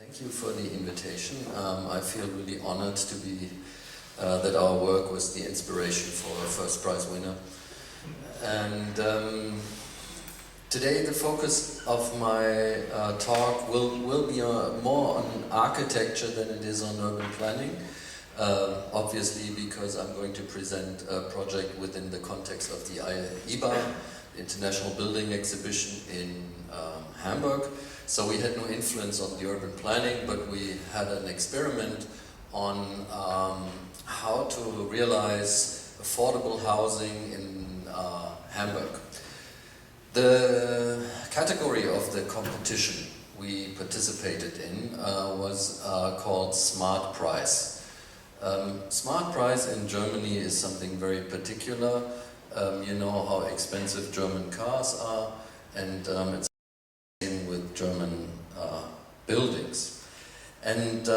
Thank you for the invitation. I feel really honored to be, that our work was the inspiration for a first prize winner. And today the focus of my talk will be more on architecture than it is on urban planning. Obviously because I'm going to present a project within the context of the IBA, International Building Exhibition in Hamburg. So we had no influence on the urban planning, but we had an experiment on how to realize affordable housing in Hamburg. The category of the competition we participated in was called Smart Price. Smart Price in Germany is something very particular. You know how expensive German cars are, and it's with German buildings. And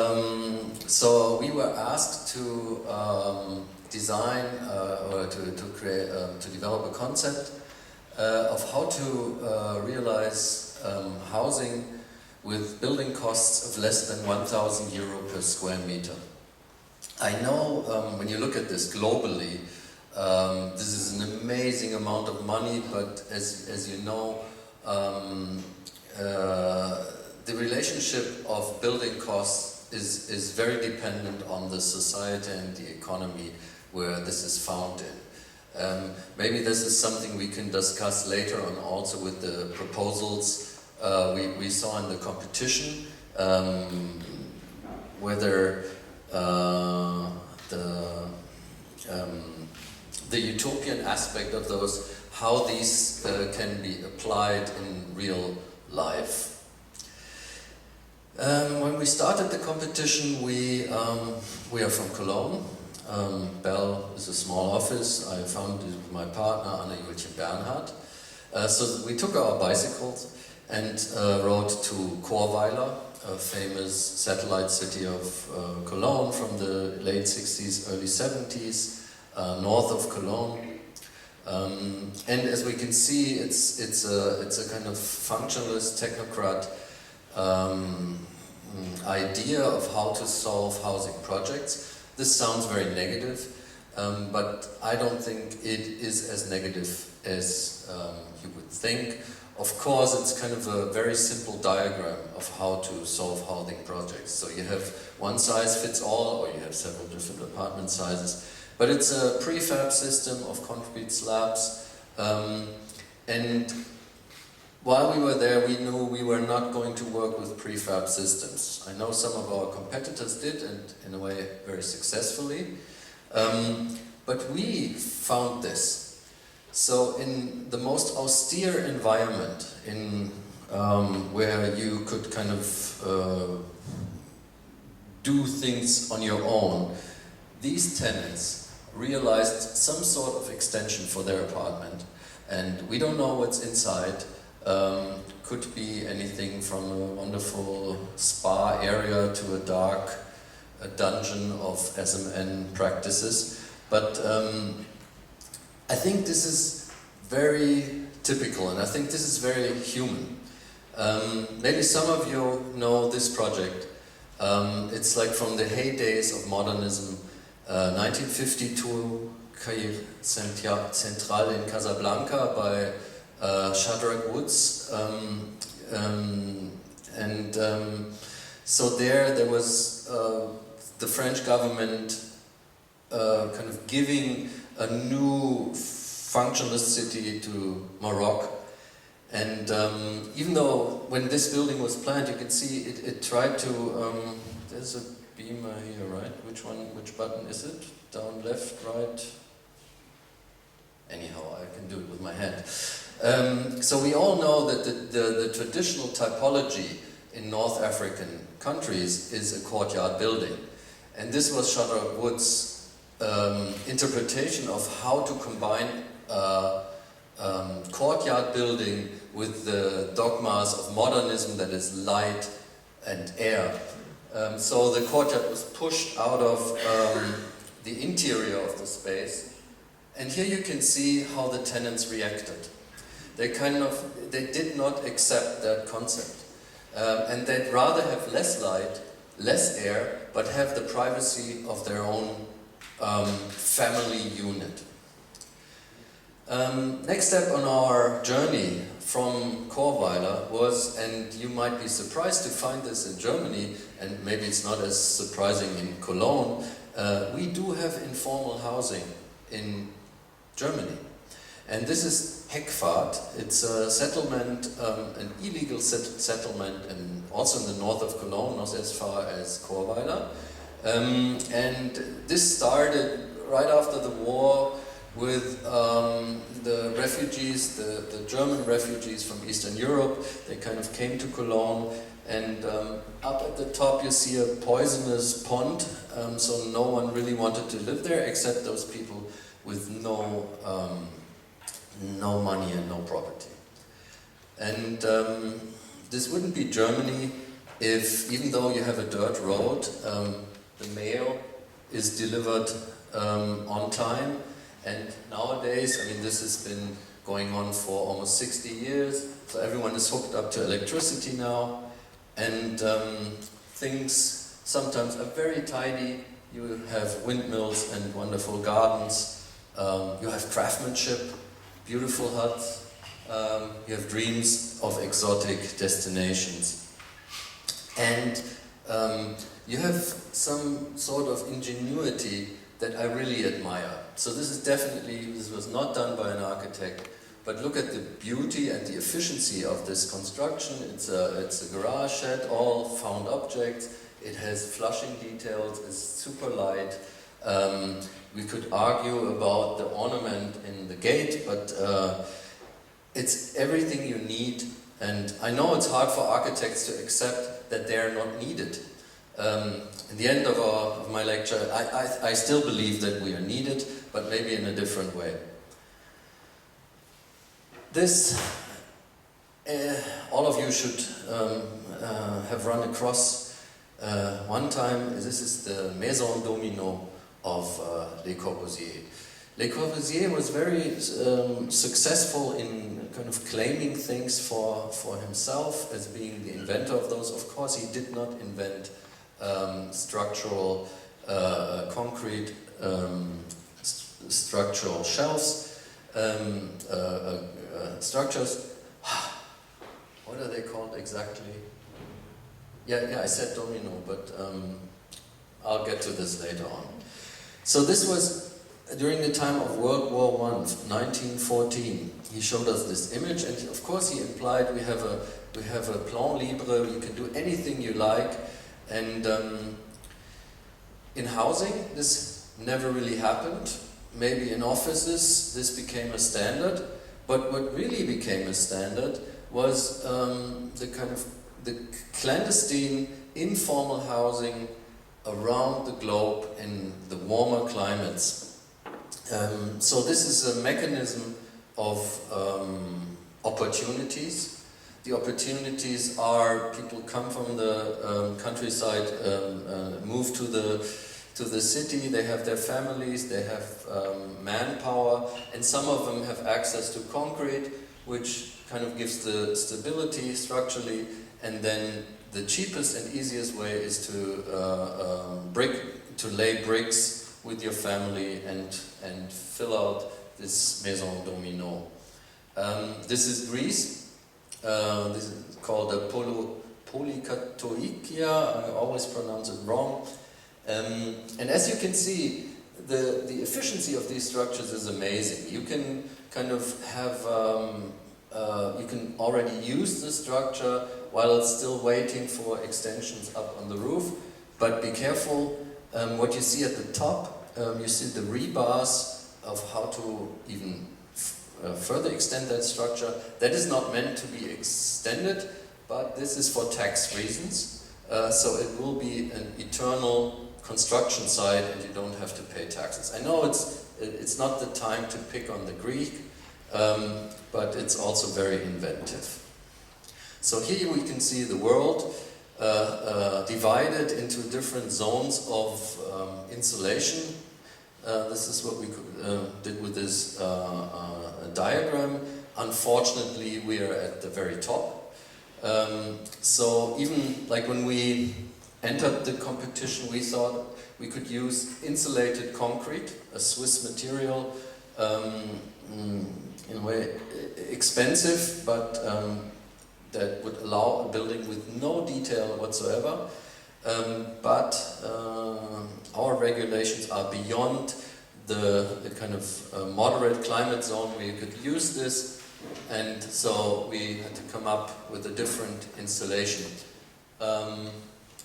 so we were asked to design or to develop a concept of how to realize housing with building costs of less than 1,000 euro per square meter. I know when you look at this globally, this is an amazing amount of money, but as you know, the relationship of building costs is very dependent on the society and the economy where this is found in. Maybe this is something we can discuss later on also with the proposals we saw in the competition, whether the utopian aspect of those, how these can be applied in real life. When we started the competition, we are from Cologne. BeL is a small office. I founded it with my partner, Julchen, Bernhardt. So we took our bicycles and rode to Chorweiler, a famous satellite city of Cologne from the late 60s, early 70s, north of Cologne. And as we can see, it's a kind of functionalist technocrat idea of how to solve housing projects. This sounds very negative, but I don't think it is as negative as you would think. Of course, it's kind of a very simple diagram of how to solve housing projects. So you have one size fits all, or you have several different apartment sizes. But it's a prefab system of concrete slabs, and while we were there, we knew we were not going to work with prefab systems. I know some of our competitors did, and in a way very successfully, but we found this. So in the most austere environment, in where you could kind of do things on your own, these tenants realized some sort of extension for their apartment, and we don't know what's inside. Could be anything from a wonderful spa area to a dark dungeon of SMN practices, but I think this is very typical, and I think this is very human. Maybe some of you know this project. It's like from the heydays of modernism. 1952, Cahiers Central in Casablanca by Shadrach Woods, so there was the French government kind of giving a new functionalist city to Morocco, and even though when this building was planned, you can see it tried to, there's a beamer here, right? Which button is it? Down, left, right? Anyhow, I can do it with my hand. So we all know that the traditional typology in North African countries is a courtyard building. And this was Shadrach Woods' interpretation of how to combine courtyard building with the dogmas of modernism, that is light and air. So the courtyard was pushed out of the interior of the space. And here you can see how the tenants reacted. They did not accept that concept. and they'd rather have less light, less air, but have the privacy of their own family unit. Next step on our journey from Chorweiler was, and you might be surprised to find this in Germany, and maybe it's not as surprising in Cologne, we do have informal housing in Germany. And this is Heckfahrt. It's a settlement, an illegal settlement, and also in the north of Cologne, not as far as Chorweiler. And this started right after the war with the refugees, the German refugees from Eastern Europe. They kind of came to Cologne, and up at the top you see a poisonous pond, so no one really wanted to live there except those people with no money and no property. And this wouldn't be Germany if, even though you have a dirt road, the mail is delivered on time. And nowadays, I mean, this has been going on for almost 60 years, so everyone is hooked up to electricity now, and things sometimes are very tidy. You have windmills and wonderful gardens, you have craftsmanship, beautiful huts, you have dreams of exotic destinations. And you have some sort of ingenuity that I really admire. So this was not done by an architect, but look at the beauty and the efficiency of this construction. It's a garage shed, all found objects. It has flushing details, it's super light. We could argue about the ornament in the gate, but it's everything you need. And I know it's hard for architects to accept that they're not needed. In the end of my lecture, I still believe that we are needed, but maybe in a different way. This, all of you should have run across one time. This is the Maison Domino of Le Corbusier. Le Corbusier was very successful in kind of claiming things for himself as being the inventor of those. Of course, he did not invent structural concrete structural shelves, structures. What are they called exactly? Yeah, I said domino, but I'll get to this later on. So this was during the time of World War I, 1914. He showed us this image, and of course he implied we have a plan libre. You can do anything you like. And in housing, this never really happened. Maybe in offices, this became a standard. But what really became a standard was the clandestine, informal housing around the globe in the warmer climates. So this is a mechanism of opportunities. The opportunities are people come from the countryside, move to the city, they have their families, they have manpower, and some of them have access to concrete, which kind of gives the stability structurally, and then the cheapest and easiest way is to lay bricks with your family and fill out this Maison Domino. This is Greece. This is called a polykatoikia. I always pronounce it wrong. And as you can see, the efficiency of these structures is amazing. You can kind of have, you can already use the structure while it's still waiting for extensions up on the roof. But be careful, what you see at the top, you see the rebars of how to even further extend that structure. That is not meant to be extended, but this is for tax reasons. So it will be an eternal construction site and you don't have to pay taxes. I know it's not the time to pick on the Greek, but it's also very inventive. So here we can see the world divided into different zones of insulation. This is what we did with this diagram. Unfortunately, we are at the very top. So even like when we entered the competition, we thought we could use insulated concrete, a Swiss material, in a way expensive, but that would allow a building with no detail whatsoever. But our regulations are beyond the kind of moderate climate zone where you could use this, and so we had to come up with a different installation.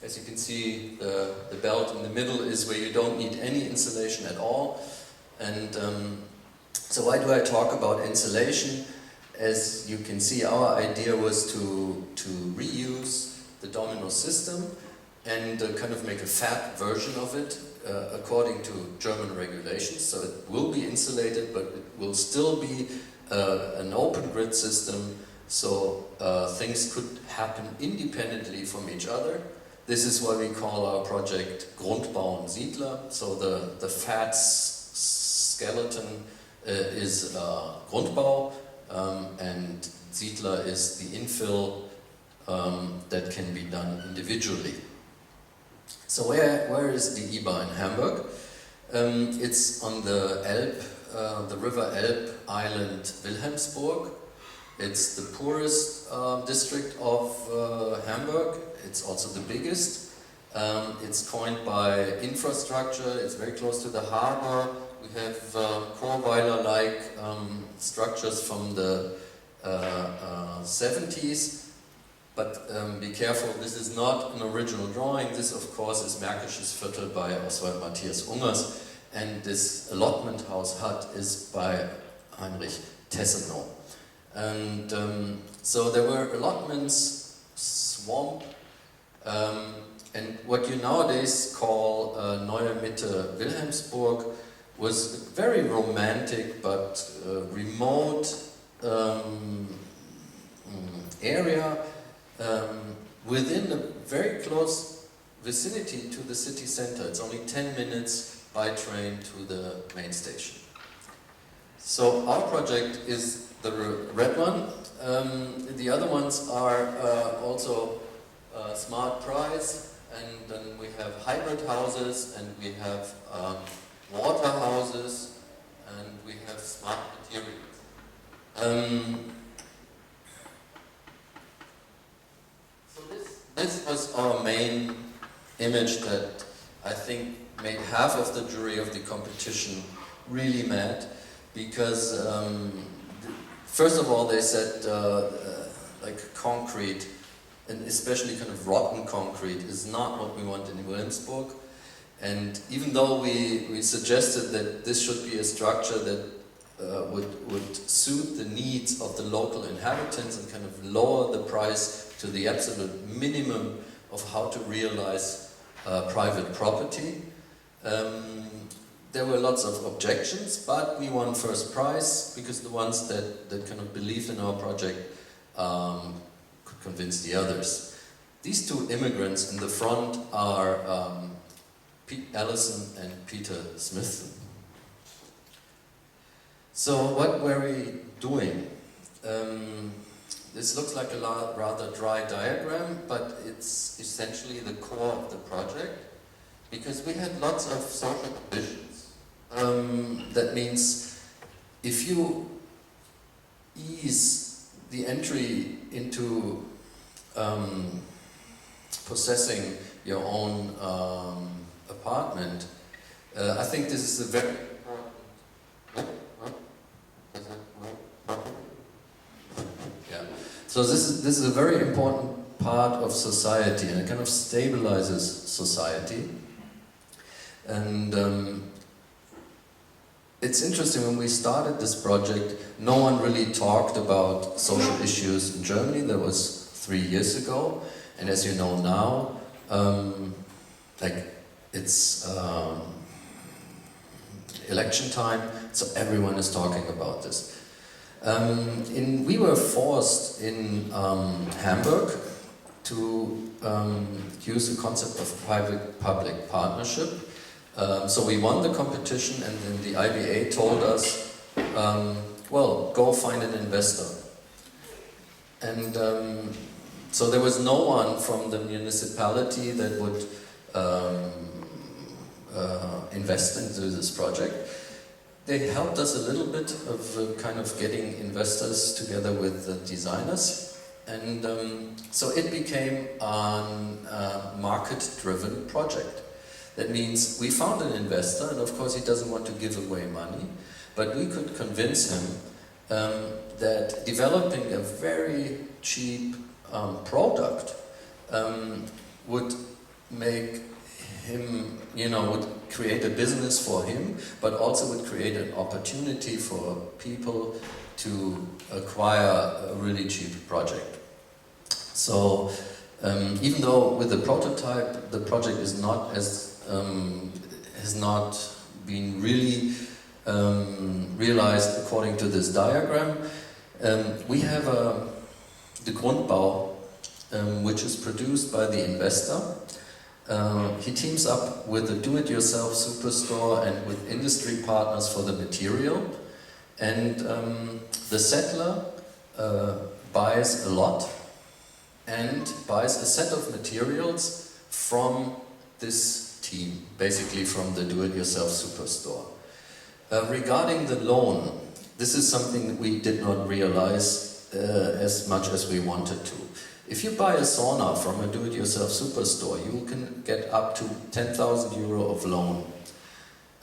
As you can see, the belt in the middle is where you don't need any insulation at all. And so why do I talk about insulation? As you can see, our idea was to reuse the domino system and kind of make a fat version of it according to German regulations. So it will be insulated, but it will still be an open grid system, so things could happen independently from each other. This is why we call our project Grundbau und Siedler. So the fat skeleton is Grundbau, and Siedler is the infill that can be done individually. So where is the IBA in Hamburg? It's on the Elbe, the River Elbe island Wilhelmsburg. It's the poorest district of Hamburg. It's also the biggest. It's coined by infrastructure. It's very close to the harbor. We have Chorweiler-like structures from the 70s. But be careful, this is not an original drawing. This, of course, is Märkisches Viertel by Oswald Matthias Ungers. And this allotment house hut is by Heinrich Tessenow. And so there were allotments, swamp, and what you nowadays call Neue Mitte Wilhelmsburg was a very romantic but remote area within a very close vicinity to the city center. It's only 10 minutes by train to the main station. So our project is the red one. The other ones are also smart price, and then we have hybrid houses, and we have water houses, and we have smart materials. So this was our main image that I think made half of the jury of the competition really mad, because first of all they said like concrete, and especially kind of rotten concrete, is not what we want in Wilhelmsburg. And even though we suggested that this should be a structure that would suit the needs of the local inhabitants and kind of lower the price to the absolute minimum of how to realize private property, there were lots of objections, but we won first prize because the ones that kind of believed in our project could convince the others. These two immigrants in the front are Pete Allison and Peter Smith. So what were we doing? This looks like a rather dry diagram, but it's essentially the core of the project, because we had lots of social provisions. That means if you ease the entry into possessing your own apartment, I think this is a very important. Yeah. So this is a very important part of society, and it kind of stabilizes society. And it's interesting, when we started this project, no one really talked about social issues in Germany. That was 3 years ago, and as you know now, like it's election time, so everyone is talking about this. We were forced in Hamburg to use the concept of private-public partnership. So we won the competition, and then the IBA told us, well, go find an investor. And So there was no one from the municipality that would invest into this project. They helped us a little bit of kind of getting investors together with the designers, and so it became a market-driven project. That means we found an investor, and of course he doesn't want to give away money, but we could convince him that developing a very cheap product would make him, would create a business for him, but also would create an opportunity for people to acquire a really cheap project. So even though with the prototype the project is not as has not been really realized according to this diagram, we have the Grundbau, which is produced by the investor. He teams up with a do-it-yourself superstore and with industry partners for the material, and the settler buys a lot and buys a set of materials from this team, basically from the do-it-yourself superstore. Regarding the loan, this is something that we did not realize as much as we wanted to. If you buy a sauna from a do-it-yourself superstore, you can get up to 10,000 euro of loan.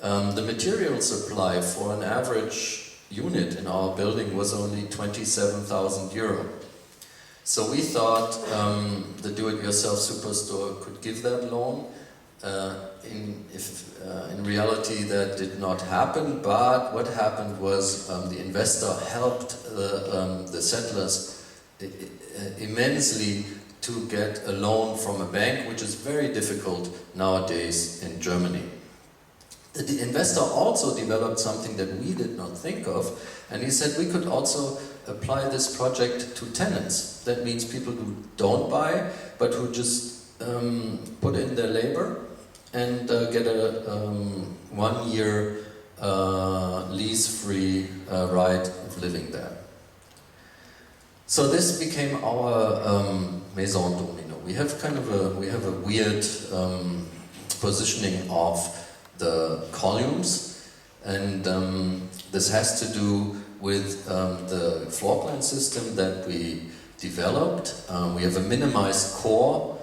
The material supply for an average unit in our building was only 27,000 euro. So we thought the do-it-yourself superstore could give that loan. In reality that did not happen, but what happened was the investor helped the settlers immensely to get a loan from a bank, which is very difficult nowadays in Germany. The investor also developed something that we did not think of, and he said we could also apply this project to tenants. That means people who don't buy, but who just put in their labor and get a 1 year lease-free right of living there. So this became our maison domino. We have kind of a weird positioning of the columns, and this has to do with the floor plan system that we developed. We have a minimized core,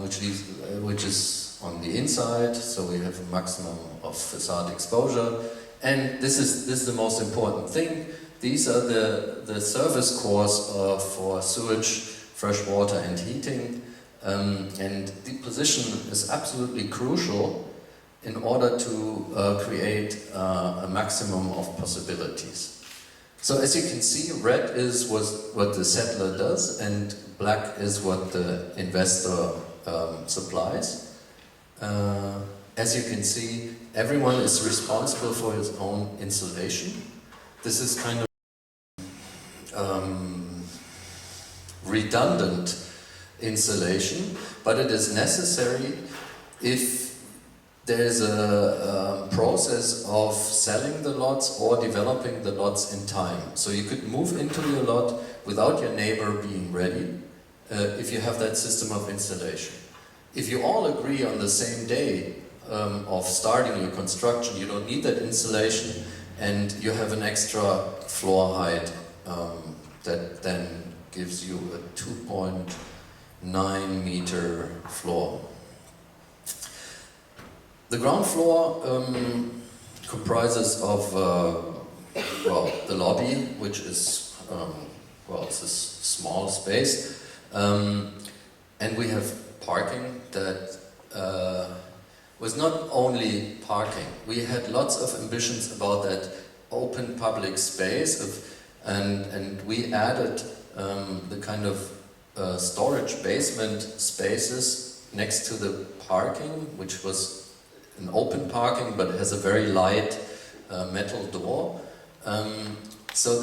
which is on the inside, so we have a maximum of facade exposure. And this is the most important thing. These are the service cores for sewage, fresh water and heating. And the position is absolutely crucial in order to create a maximum of possibilities. So as you can see, red is what the settler does and black is what the investor supplies. As you can see, everyone is responsible for his own installation. This is kind of redundant installation, but it is necessary if there is a process of selling the lots or developing the lots in time. So you could move into your lot without your neighbor being ready if you have that system of installation. If you all agree on the same day of starting your construction, you don't need that installation, and you have an extra floor height that then gives you a 2.9 meter floor. The ground floor comprises of the lobby, which is it's a small space, and we have parking that was not only parking. We had lots of ambitions about that open public space, and we added the kind of storage basement spaces next to the parking, which was an open parking but has a very light metal door. So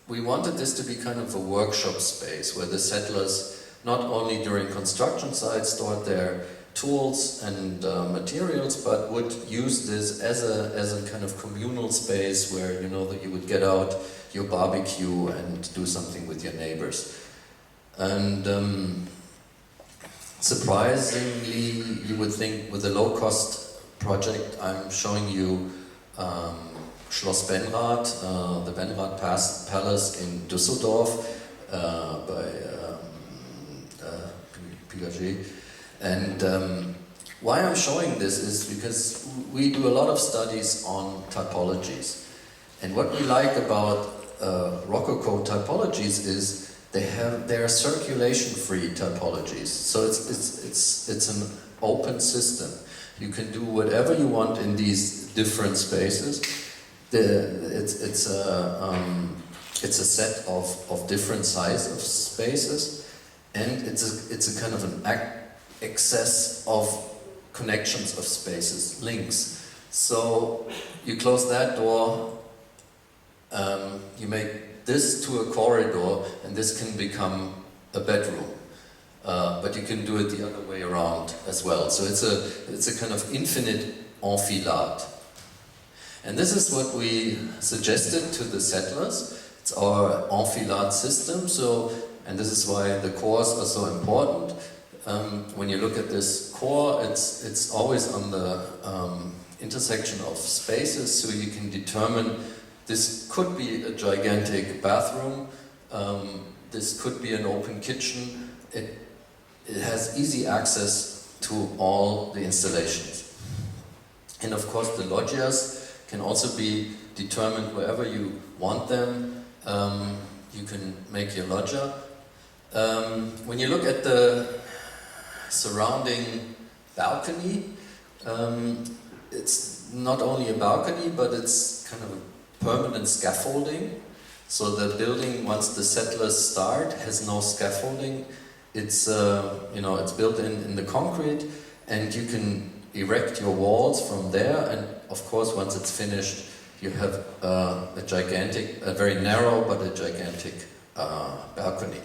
we wanted this to be kind of a workshop space where the settlers not only during construction sites stored their tools and materials, but would use this as a kind of communal space where that you would get out your barbecue and do something with your neighbors. And surprisingly, you would think with a low-cost project, I'm showing you Schloss Bernhardt, the Bernhardt Palace in Düsseldorf by Piaget. And why I'm showing this is because we do a lot of studies on typologies. And what we like about Rococo typologies is they are circulation-free typologies. So it's an open system. You can do whatever you want in these different spaces. It's a set of different size of spaces, and it's a kind of an excess of connections of spaces, links. So you close that door, you make this to a corridor, and this can become a bedroom. But you can do it the other way around as well. So it's a kind of infinite enfilade. And this is what we suggested to the settlers. It's our enfilade system. So, and this is why the cores are so important. When you look at this core, it's always on the intersection of spaces, so you can determine this could be a gigantic bathroom, this could be an open kitchen. It has easy access to all the installations. And of course the loggias can also be determined wherever you want them. You can make your loggia. When you look at the surrounding balcony, it's not only a balcony, but it's kind of a permanent scaffolding. So the building, once the settlers start, has no scaffolding. It's it's built in the concrete, and you can erect your walls from there. And of course, once it's finished, you have a gigantic, a very narrow but a gigantic balcony.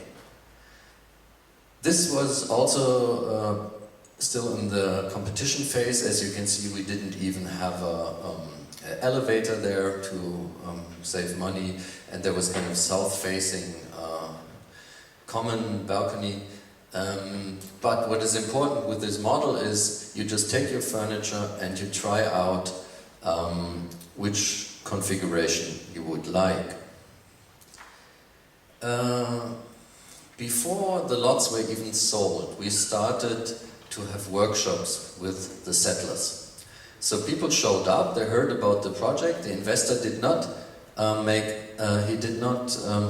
This was also still in the competition phase. As you can see, we didn't even have an elevator there to save money, and there was kind of south-facing common balcony. But what is important with this model is you just take your furniture and you try out which configuration you would like. Before the lots were even sold, we started to have workshops with the settlers. So people showed up, they heard about the project, the investor did not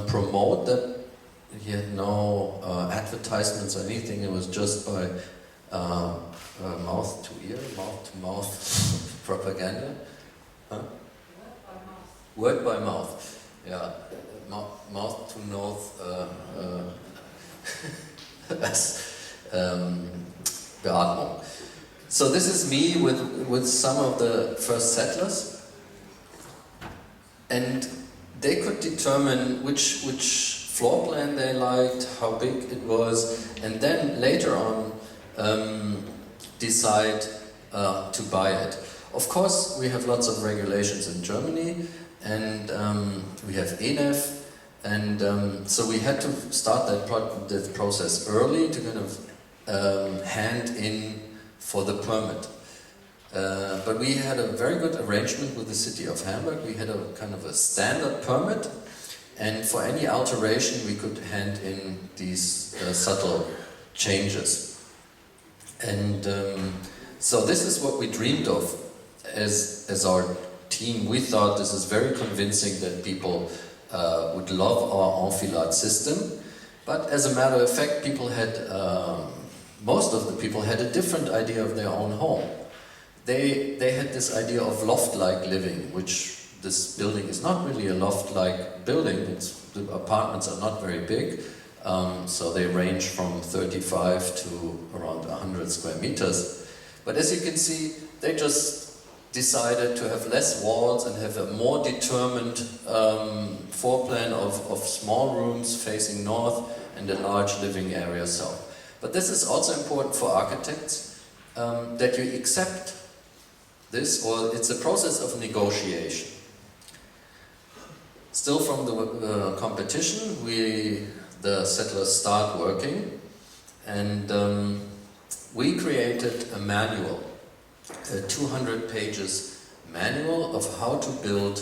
promote that. He had no advertisements or anything. It was just by mouth to ear, mouth to mouth propaganda. Huh? Word by mouth. Yeah, mouth to mouth Beatmung. So this is me with some of the first settlers, and they could determine which floor plan they liked, how big it was, and then later on decide to buy it. Of course, we have lots of regulations in Germany, and we have ENEF, and so we had to start that process early to kind of hand in for the permit. But we had a very good arrangement with the city of Hamburg. We had a kind of a standard permit, and for any alteration we could hand in these subtle changes. And so this is what we dreamed of as our team. We thought this is very convincing that people would love our enfilade system, but as a matter of fact, people had most of the people had a different idea of their own home. They had this idea of loft-like living, which this building is not really a loft-like building. The apartments are not very big, so they range from 35 to around 100 square meters. But as you can see, they just decided to have less walls and have a more determined floor plan of small rooms facing north and a large living area south. But this is also important for architects, that you accept this, or it's a process of negotiation. Still from the competition, the settlers start working, and we created a manual, a 200 pages manual of how to build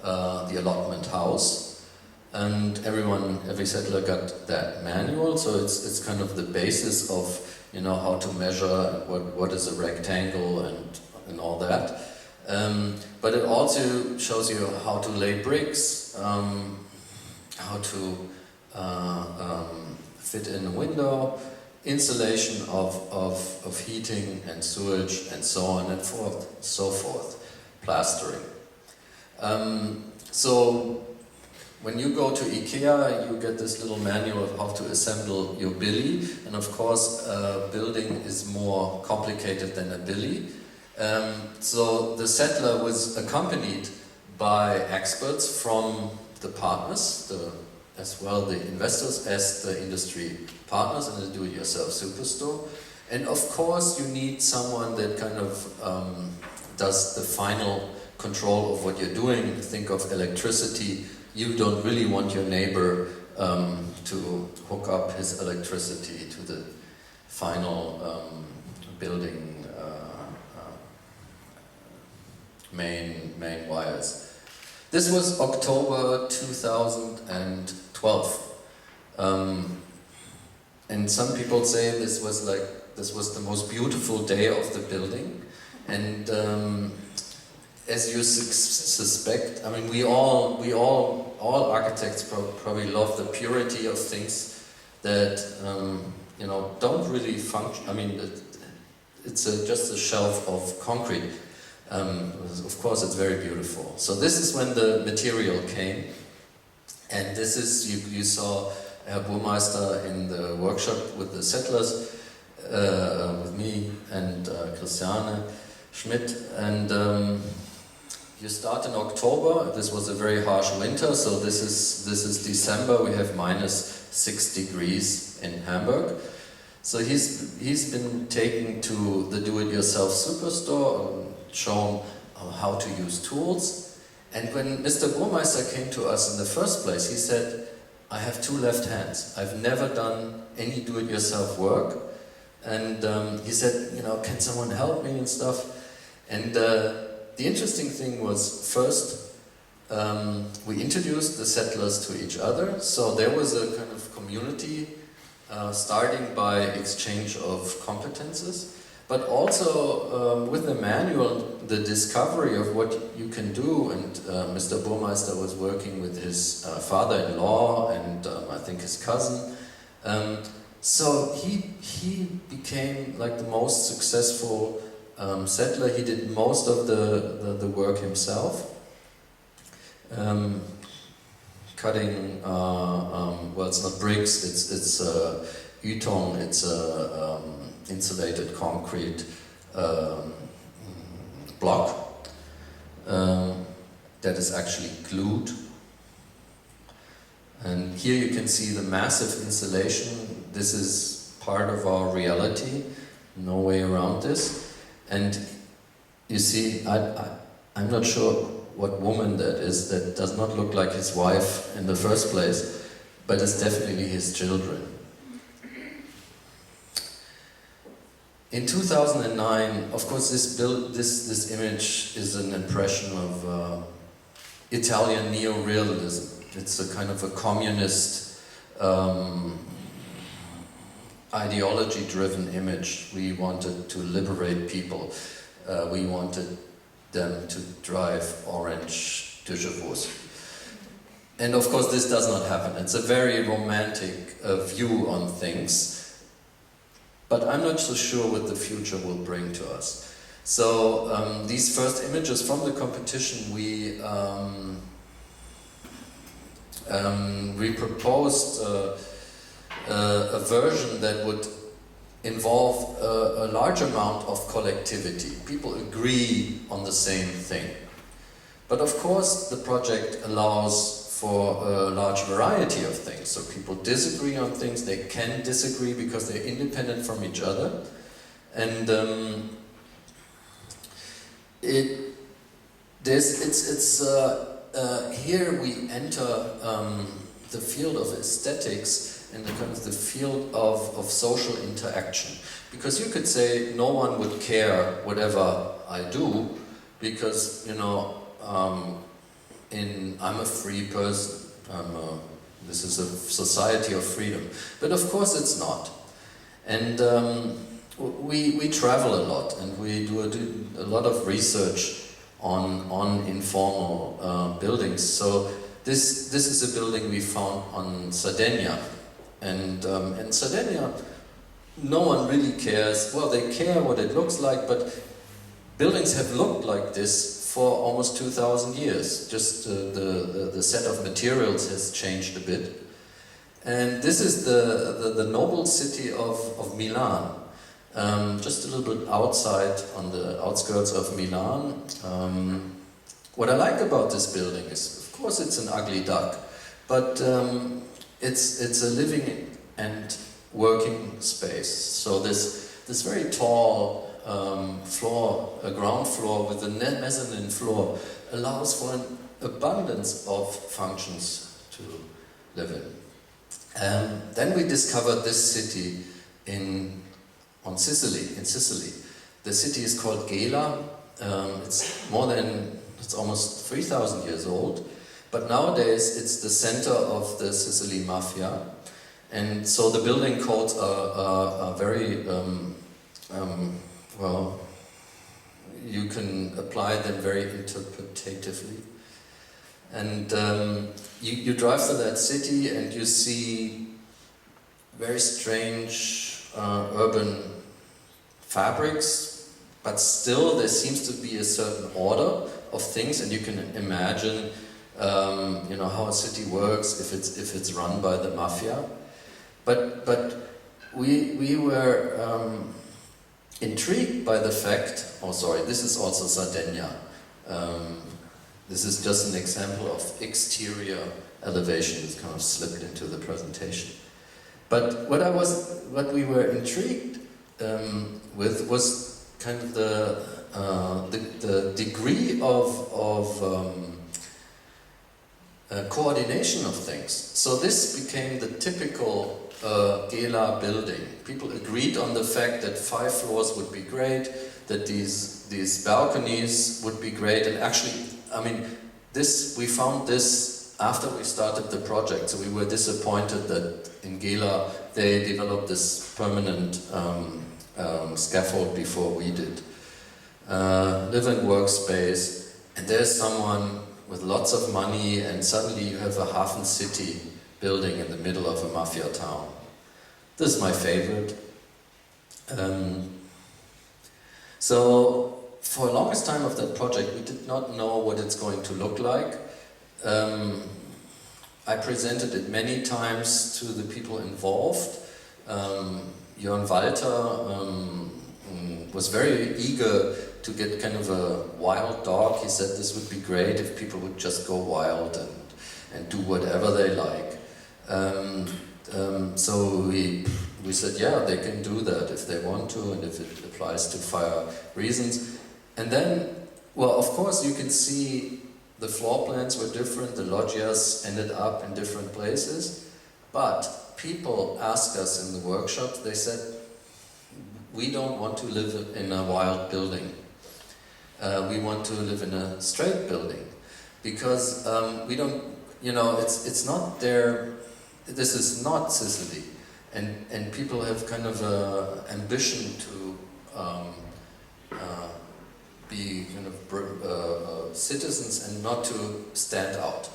the allotment house, and every settler got that manual, so it's kind of the basis of, you know, how to measure what is a rectangle and all that. But it also shows you how to lay bricks, how to fit in a window, installation of heating and sewage and so on and so forth, plastering. So when you go to IKEA, you get this little manual of how to assemble your billy, and of course building is more complicated than a billy. So the settler was accompanied by experts from the partners, as well the investors as the industry partners in the do-it-yourself superstore. And of course you need someone that kind of does the final control of what you're doing. Think of electricity. You don't really want your neighbor to hook up his electricity to the final building main wires. This was October 2012. And some people say this was the most beautiful day of the building. And as you suspect, I mean, we all architects probably love the purity of things that you know, don't really function. I mean, it's just a shelf of concrete. Of course, it's very beautiful. So this is when the material came, and this is you saw Herr Burmeister in the workshop with the settlers, with me and Christiane Schmidt, and you start in October. This was a very harsh winter, so this is December. We have -6 degrees in Hamburg. So he's been taken to the do-it-yourself superstore, shown how to use tools. And when Mr. Burmeister came to us in the first place, he said, I have 2 left hands. I've never done any do-it-yourself work. And he said, you know, can someone help me and stuff? And the interesting thing was, first, we introduced the settlers to each other. So there was a kind of community starting by exchange of competences. But also with the manual, the discovery of what you can do, and Mr. Burmeister was working with his father-in-law and I think his cousin. So he became like the most successful settler. He did most of the work himself. Cutting, well, it's not bricks, it's Yutong, it's insulated concrete block that is actually glued. And here you can see the massive insulation. This is part of our reality, no way around this. And you see, I'm not sure what woman that is. That does not look like his wife in the first place, but it's definitely his children. In 2009, of course, this image is an impression of Italian neo-realism. It's a kind of a communist ideology-driven image. We wanted to liberate people. We wanted them to drive orange Dodge. And of course, this does not happen. It's a very romantic view on things. But I'm not so sure what the future will bring to us. So these first images from the competition, we proposed a version that would involve a large amount of collectivity. People agree on the same thing. But of course, the project allows for a large variety of things. So people disagree on things, they can disagree because they're independent from each other. And here we enter the field of aesthetics in the kind of the field of social interaction. Because you could say no one would care whatever I do, because, you know, I'm a free person. This is a society of freedom. But of course it's not. And we travel a lot, and we do a lot of research on informal buildings. So this is a building we found on Sardinia. And in Sardinia, no one really cares. Well, they care what it looks like, but buildings have looked like this for almost 2,000 years. Just the set of materials has changed a bit. And this is the noble city of Milan. Just a little bit outside, on the outskirts of Milan. What I like about this building is, of course it's an ugly duck, but it's a living and working space. So this very tall floor, a ground floor with a mezzanine floor, allows for an abundance of functions to live in. Then we discovered this city in Sicily. The city is called Gela. It's almost 3,000 years old, but nowadays it's the center of the Sicily mafia, and so the building codes are very well, you can apply them very interpretatively. And you drive through that city and you see very strange urban fabrics, but still there seems to be a certain order of things, and you can imagine you know, how a city works if it's run by the mafia. But we were intrigued by the fact, oh sorry, this is also Sardinia. This is just an example of exterior elevation that's kind of slipped into the presentation. But what we were intrigued with was kind of the degree of coordination of things. So this became the typical Gela building. People agreed on the fact that 5 floors would be great, that these balconies would be great, and actually, I mean, we found this after we started the project, so we were disappointed that in Gela they developed this permanent scaffold before we did. Live-in workspace, and there's someone with lots of money, and suddenly you have a Hafen City building in the middle of a mafia town. This is my favorite. So for the longest time of that project, we did not know what it's going to look like. I presented it many times to the people involved. Jörg Walter was very eager to get kind of a wild dog. He said this would be great if people would just go wild and do whatever they like. So we said, yeah, they can do that if they want to, and if it applies to fire reasons. And then, well, of course, you can see the floor plans were different, the loggias ended up in different places, but people asked us in the workshop, they said, we don't want to live in a wild building. We want to live in a straight building, because we don't, you know, it's not there, this is not Sicily, and people have kind of an ambition to be kind of citizens and not to stand out,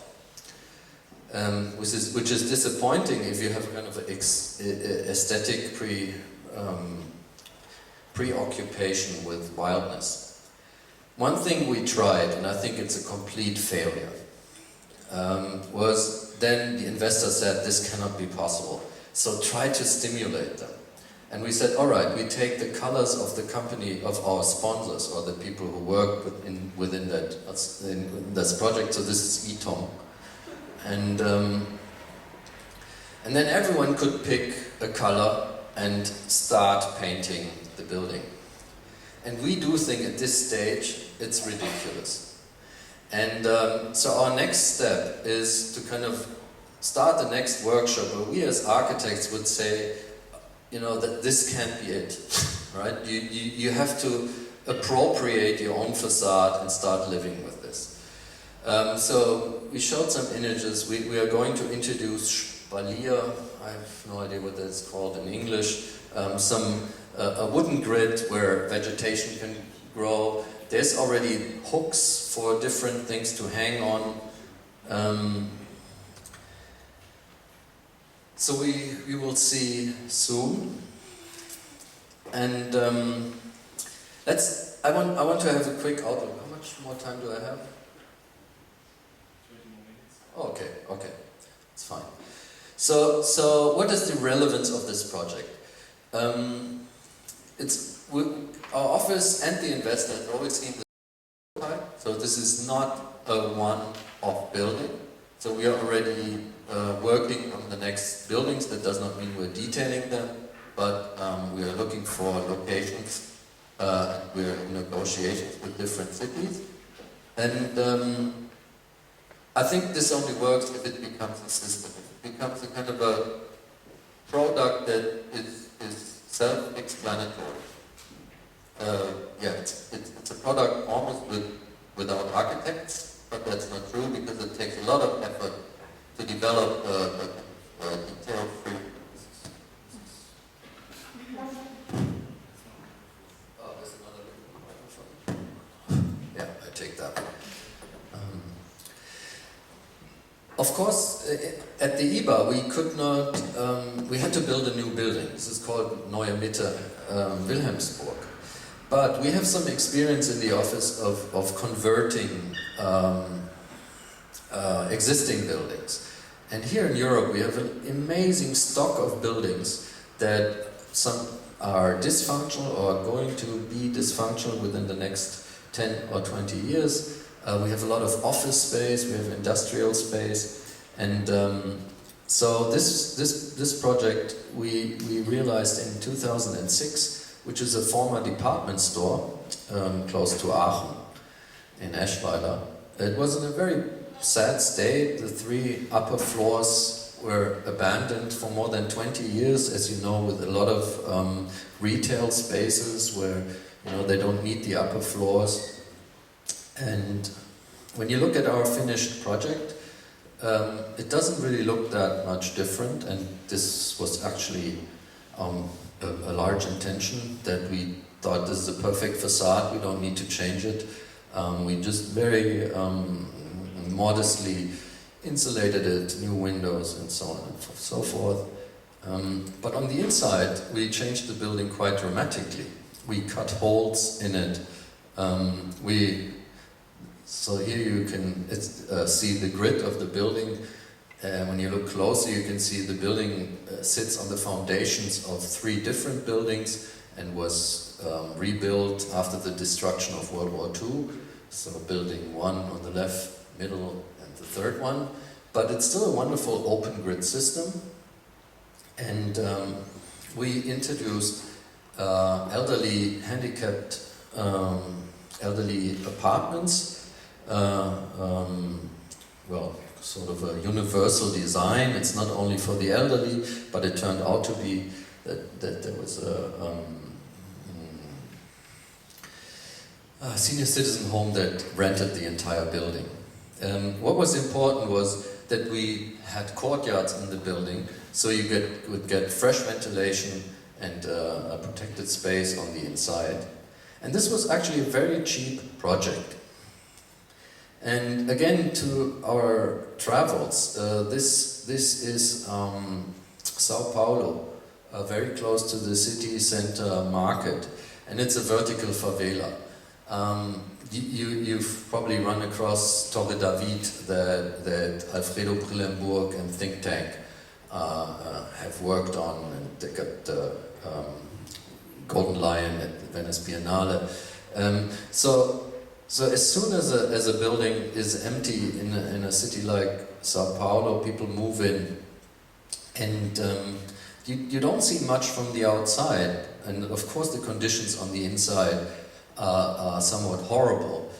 which is disappointing if you have kind of an aesthetic preoccupation with wildness. One thing we tried, and I think it's a complete failure, was then the investor said this cannot be possible, so try to stimulate them. And we said, all right, we take the colors of the company, of our sponsors, or the people who work within this project, so this is Eton. And then everyone could pick a color and start painting the building. And we do think at this stage, it's ridiculous. And so our next step is to kind of start the next workshop where we as architects would say, you know, that this can't be it, right? You have to appropriate your own facade and start living with this. So we showed some images. We are going to introduce Spalier, I have no idea what that's called in English, a wooden grid where vegetation can grow. There's already hooks for different things to hang on. So we will see soon. And I want to have a quick outlook. How much more time do I have? 30 more minutes. Oh, okay, it's fine. So what is the relevance of this project? Our office and the investor have always seen the type. So this is not a one-off building. So we are already working on the next buildings. That does not mean we're detailing them, but we are looking for locations. We're in negotiations with different cities. And I think this only works if it becomes a system. If it becomes a kind of a product that is self-explanatory. It's a product almost without architects, but that's not true because it takes a lot of effort to develop a detailed free. Oh, there's another microphone. Yeah, I take that. Of course, at the IBA we could not, we had to build a new building. This is called Neue Mitte, Wilhelmsburg. But we have some experience in the office of converting existing buildings. And here in Europe we have an amazing stock of buildings that some are dysfunctional or are going to be dysfunctional within the next 10 or 20 years. We have a lot of office space, we have industrial space, and so this project we realized in 2006, which is a former department store close to Aachen in Eschweiler. It was in a very sad state. The 3 upper floors were abandoned for more than 20 years, as you know, with a lot of retail spaces where they don't need the upper floors. And when you look at our finished project, it doesn't really look that much different, and this was actually a large intention, that we thought this is a perfect facade, we don't need to change it. We just very modestly insulated it, new windows and so on and so forth. But on the inside, we changed the building quite dramatically. We cut holes in it. So here you can see the grid of the building. When you look closer, you can see the building sits on the foundations of 3 different buildings and was rebuilt after the destruction of World War II. So building 1 on the left, middle, and the 3rd one. But it's still a wonderful open grid system. And we introduced elderly, handicapped, elderly apartments. Well, sort of a universal design. It's not only for the elderly, but it turned out to be that there was a senior citizen home that rented the entire building. What was important was that we had courtyards in the building, so you would get fresh ventilation and a protected space on the inside. And this was actually a very cheap project. And again, to our travels, this is Sao Paulo, very close to the city center market, and it's a vertical favela. You've probably run across Torre David that Alfredo Brillemburg and Think Tank have worked on, and they got the Golden Lion at the Venice Biennale. So as soon as a building is empty in a city like Sao Paulo, people move in, and you don't see much from the outside, and of course the conditions on the inside are somewhat horrible,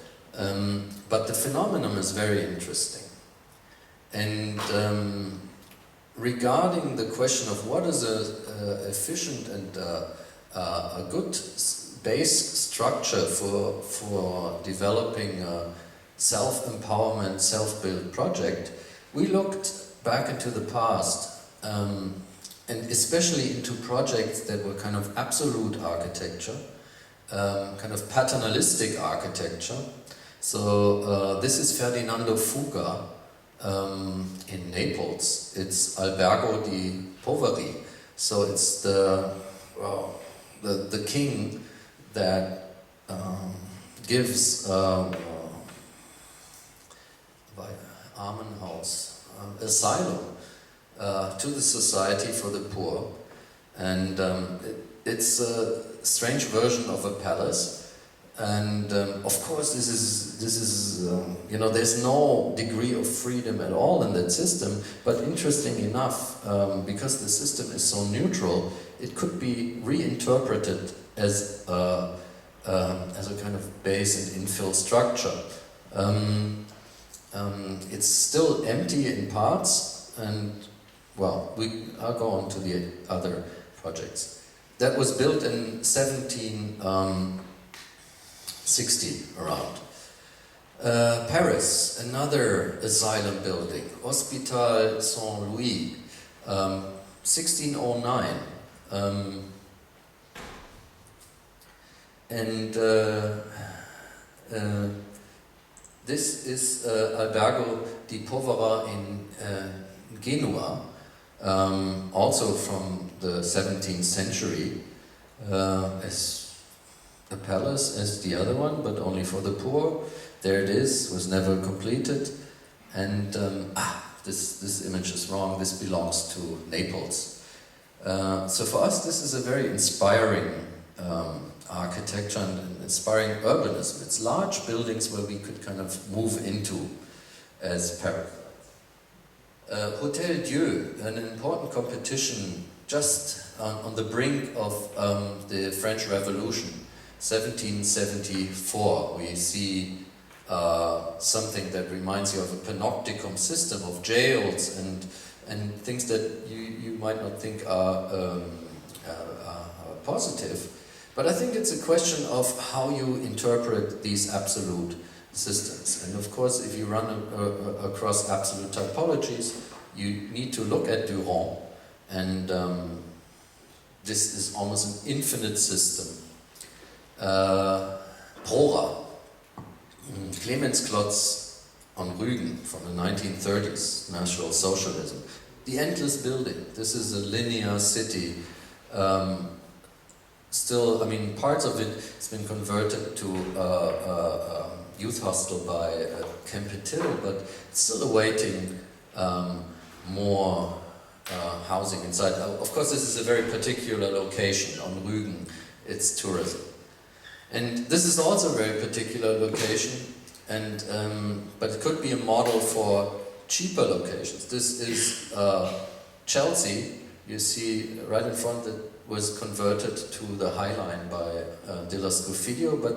but the phenomenon is very interesting. And regarding the question of what is a efficient and a good base structure for developing a self-empowerment, self-built project, we looked back into the past, and especially into projects that were kind of absolute architecture, kind of paternalistic architecture. So this is Ferdinando Fuga in Naples. It's Albergo di Poveri. So it's the king that gives Armenhaus asylum to the Society for the Poor, and it's a strange version of a palace. And of course, this is you know, there's no degree of freedom at all in that system. But interesting enough, because the system is so neutral, it could be reinterpreted as a kind of base and infill structure. It's still empty in parts, and well, I'll go on to the other projects. That was built in 1760 around. Paris, another asylum building, Hospital Saint-Louis, 1609. This is Albergo di Povera in Genua, also from the 17th century, as a palace as the other one, but only for the poor. There it is, was never completed. And this image is wrong, this belongs to Naples. So for us, this is a very inspiring architecture and inspiring urbanism. It's large buildings where we could kind of move into as Paris. Hôtel Dieu, an important competition just on the brink of the French Revolution, 1774. We see something that reminds you of a panopticon system of jails and things that you might not think are positive. But I think it's a question of how you interpret these absolute systems. And of course, if you run across absolute typologies, you need to look at Durand, and this is almost an infinite system. Prora, Clemensklotz on Rügen from the 1930s, National Socialism. The endless building, this is a linear city. Still, I mean, parts of it has been converted to youth hostel by Kempetil, but it's still awaiting more housing inside. Of course, this is a very particular location on Rügen. It's tourism. And this is also a very particular location, and but it could be a model for cheaper locations. This is Chelsea, you see right in front, that was converted to the High Line by Della Scofidio, but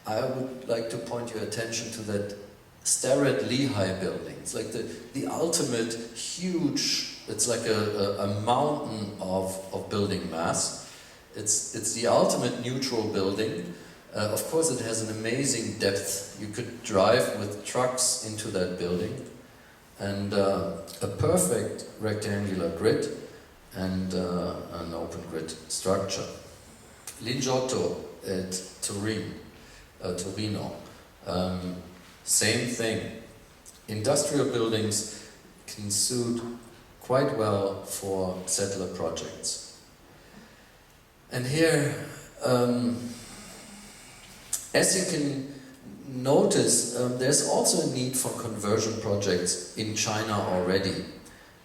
I would like to point your attention to that Starrett Lehigh building. It's like the ultimate huge, it's like a mountain of building mass. It's the ultimate neutral building. Of course, it has an amazing depth. You could drive with trucks into that building, and a perfect rectangular grid and an open grid structure. Lingotto at Torino, same thing. Industrial buildings can suit quite well for settler projects. And here, as you can notice, there's also a need for conversion projects in China already.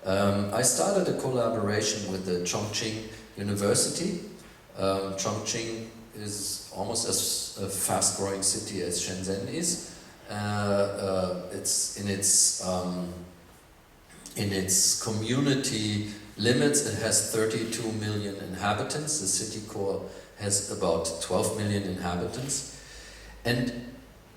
I started a collaboration with the Chongqing University. Chongqing is almost as a fast-growing city as Shenzhen is. It's in its community limits. It has 32 million inhabitants. The city core has about 12 million inhabitants. And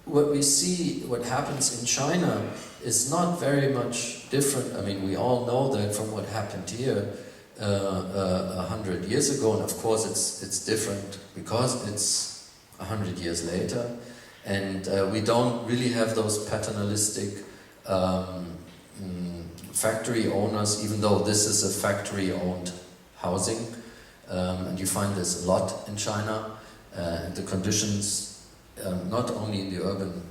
what we see, what happens in China is not very much different. I mean, we all know that from what happened here 100 years ago, and of course it's different because it's 100 years later, and we don't really have those paternalistic factory owners, even though this is a factory-owned housing, and you find this a lot in China, and the conditions, not only in the urban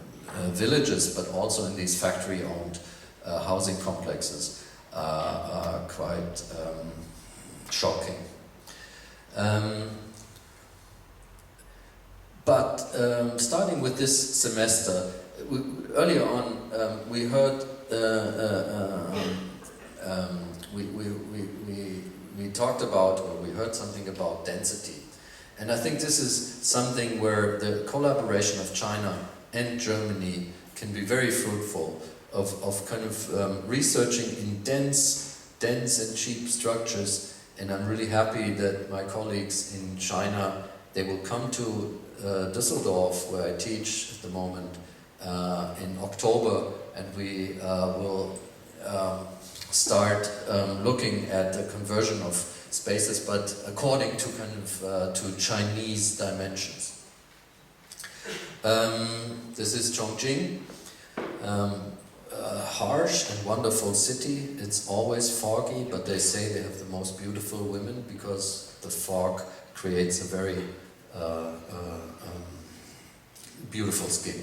villages, but also in these factory-owned housing complexes, are quite shocking. But starting with this semester, earlier on we heard we talked about, or we heard something about density, and I think this is something where the collaboration of China and Germany can be very fruitful, of kind of researching in dense and cheap structures. And I'm really happy that my colleagues in China, they will come to Düsseldorf, where I teach at the moment, in October, and we will start looking at the conversion of spaces, but according to kind of to Chinese dimensions. This is Chongqing, a harsh and wonderful city. It's always foggy, but they say they have the most beautiful women because the fog creates a very beautiful skin.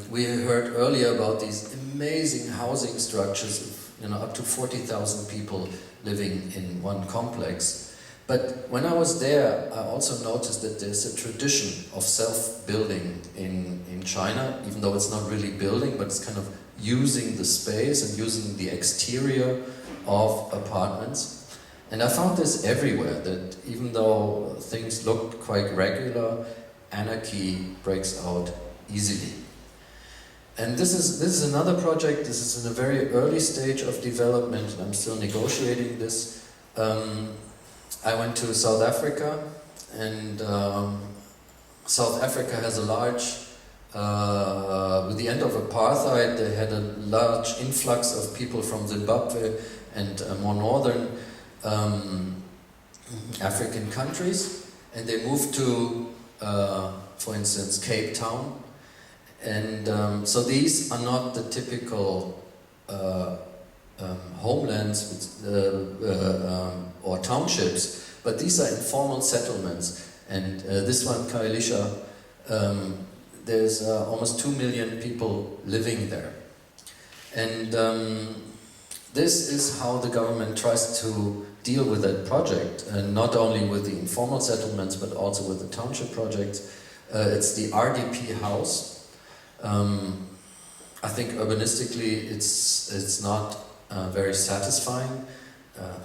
We heard earlier about these amazing housing structures, up to 40,000 people living in one complex. But when I was there, I also noticed that there's a tradition of self-building in China, even though it's not really building, but it's kind of using the space and using the exterior of apartments. And I found this everywhere, that even though things looked quite regular, anarchy breaks out easily. And this is another project. This is in a very early stage of development, and I'm still negotiating this. I went to South Africa, and South Africa has a large, with the end of apartheid, they had a large influx of people from Zimbabwe and more northern African countries, and they moved to, for instance, Cape Town. And so these are not the typical homelands or townships, but these are informal settlements. And this one, Kaelisha, there's almost 2 million people living there. And this is how the government tries to deal with that project, and not only with the informal settlements, but also with the township projects. It's the RDP house. I think urbanistically it's not very satisfying.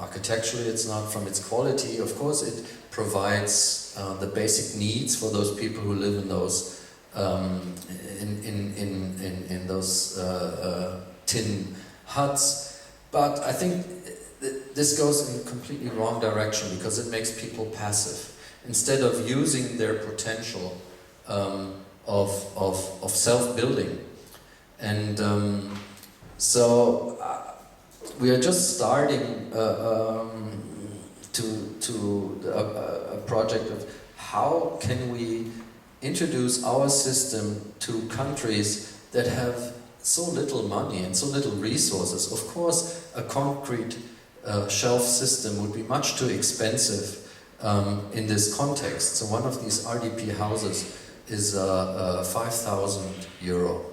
Architecturally it's not, from its quality. Of course it provides the basic needs for those people who live in those in those tin huts. But I think this goes in a completely wrong direction, because it makes people passive instead of using their potential of self-building. And so we are just starting a project of how can we introduce our system to countries that have so little money and so little resources. Of course, a concrete shelf system would be much too expensive in this context. So one of these RDP houses is 5,000 euro.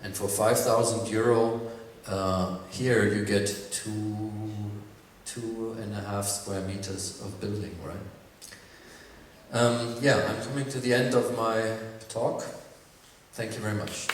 And for 5,000 euro, here you get 2.5 square meters of building, right? Yeah, I'm coming to the end of my talk. Thank you very much.